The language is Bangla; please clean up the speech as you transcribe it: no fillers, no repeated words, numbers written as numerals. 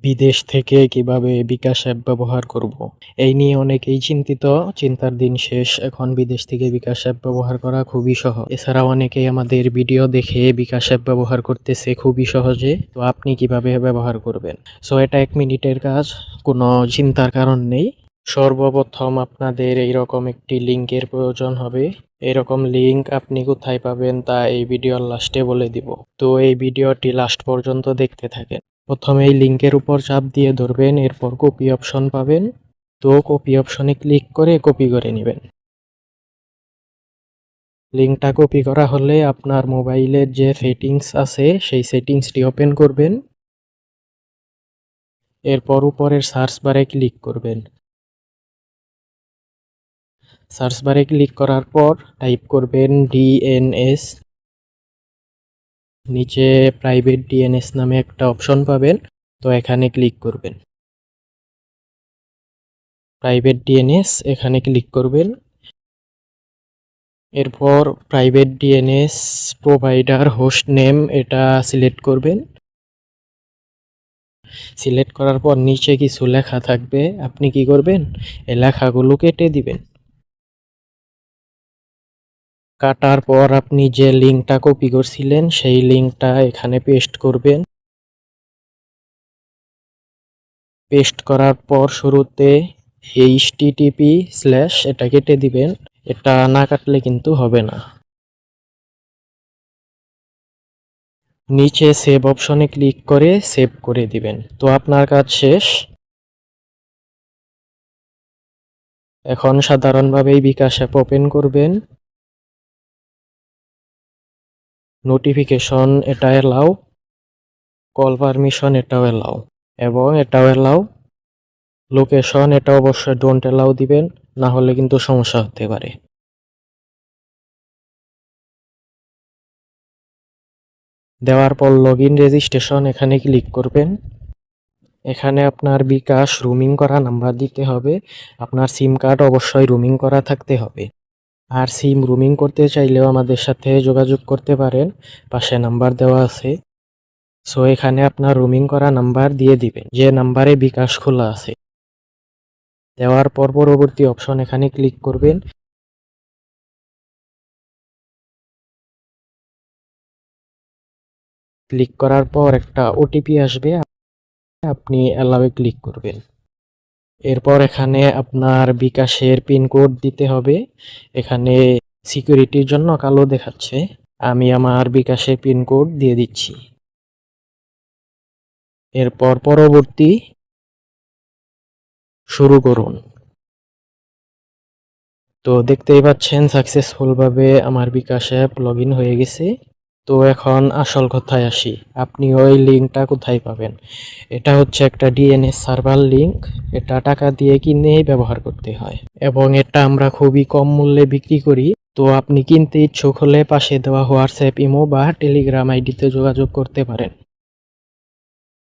বিদেশ থেকে কিভাবে বিকাশ অ্যাপ ব্যবহার করব। এই নিয়ে অনেকেই চিন্তিত। চিন্তার দিন শেষ। এখন বিদেশ থেকে বিকাশ অ্যাপ ব্যবহার করা খুবই সহজ। এছাড়াও অনেকেই আমাদের ভিডিও দেখে বিকাশ অ্যাপ ব্যবহার করতেছে খুবই সহজে। তো আপনি কিভাবে ব্যবহার করবেন? সো এটা 1 মিনিটের কাজ, কোনো চিন্তার কারণ নেই। সর্বপ্রথম আপনাদের এইরকম একটি লিঙ্কের প্রয়োজন হবে। এরকম লিঙ্ক আপনি কোথায় পাবেন তা এই ভিডিওর লাস্টে বলে দিব। তো এই ভিডিওটি লাস্ট পর্যন্ত দেখতে থাকেন। প্রথমে এই লিঙ্কের উপর চাপ দিয়ে ধরবেন, এরপর কপি অপশন পাবেন। তো কপি অপশনে ক্লিক করে কপি করে নেবেন। লিঙ্কটা কপি করা হলে আপনার মোবাইলের যে সেটিংস আছে সেই সেটিংসটি ওপেন করবেন। এরপর উপরের সার্চ বারে ক্লিক করবেন। সার্চ বারে ক্লিক করার পর টাইপ করবেন ডিএনএস। নিচে প্রাইভেট ডিএনএস নামে একটা অপশন পাবেন, তো এখানে ক্লিক করবেন। প্রাইভেট ডিএনএস এখানে ক্লিক করবেন। এরপর private DNS provider host name এটা সিলেক্ট করবেন। সিলেক্ট করার পর নিচে কিছু লেখা থাকবে, আপনি কি করবেন? এই লেখাগুলো কেটে দিবেন। কাটার পর আপনি যে লিঙ্কটা কপি করছিলেন সেই লিঙ্কটা এখানে পেস্ট করবেন। পেস্ট করার পর শুরুতে http/ এটা কেটে দিবেন। এটা না কাটলে কিন্তু হবে না। নিচে সেভ অপশনে ক্লিক করে সেভ করে দিবেন। তো আপনার কাজ শেষ। এখন সাধারণভাবেই বিকাশ অ্যাপ ওপেন করবেন। নোটিফিকেশন এটা এলাও, কল পারমিশন এটাও এলাও, এবং এটাও এলাও। লোকেশন এটা অবশ্যই ডোন্ট এলাও দিবেন, না হলে কিন্তু সমস্যা হতে পারে। দেওয়ার পর লগইন রেজিস্ট্রেশন এখানে ক্লিক করবেন। এখানে আপনার বিকাশ রুমিং করা নাম্বার দিতে হবে। আপনার সিম কার্ড অবশ্যই রুমিং করা থাকতে হবে। আর সিম রুমিং করতে চাইলেও আমাদের সাথে যোগাযোগ করতে পারেন, পাশে নাম্বার দেওয়া আছে। সো এখানে আপনার রুমিং করা নাম্বার দিয়ে দিবেন, যে নাম্বারে বিকাশ খোলা আছে। দেওয়ার পর পরবর্তী অপশন এখানে ক্লিক করবেন। ক্লিক করার পর একটা ওটিপি আসবে, আপনি অ্যালাউয়ে ক্লিক করবেন। এরপর এখানে আপনার বিকাশের পিনকোড দিতে হবে। এখানে সিকিউরিটির জন্য কালো দেখাচ্ছে, আমি আমার বিকাশের পিনকোড দিয়ে দিচ্ছি। এরপর পরবর্তী শুরু করুন। তো দেখতেই পাচ্ছেন সাকসেসফুলভাবে আমার বিকাশ অ্যাপ লগইন হয়ে গেছে। তো এখন আসল কথায় আসি, আপনি ওই লিঙ্কটা কোথায় পাবেন? এটা হচ্ছে একটা ডিএনএস সার্ভার লিঙ্ক। এটা টাকা দিয়ে কিনে ব্যবহার করতে হয়, এবং এটা আমরা খুবই কম মূল্যে বিক্রি করি। তো আপনি কিনতে ইচ্ছুক হলে পাশে দেওয়া হোয়াটসঅ্যাপ, ইমো বা টেলিগ্রাম আইডিতে যোগাযোগ করতে পারেন।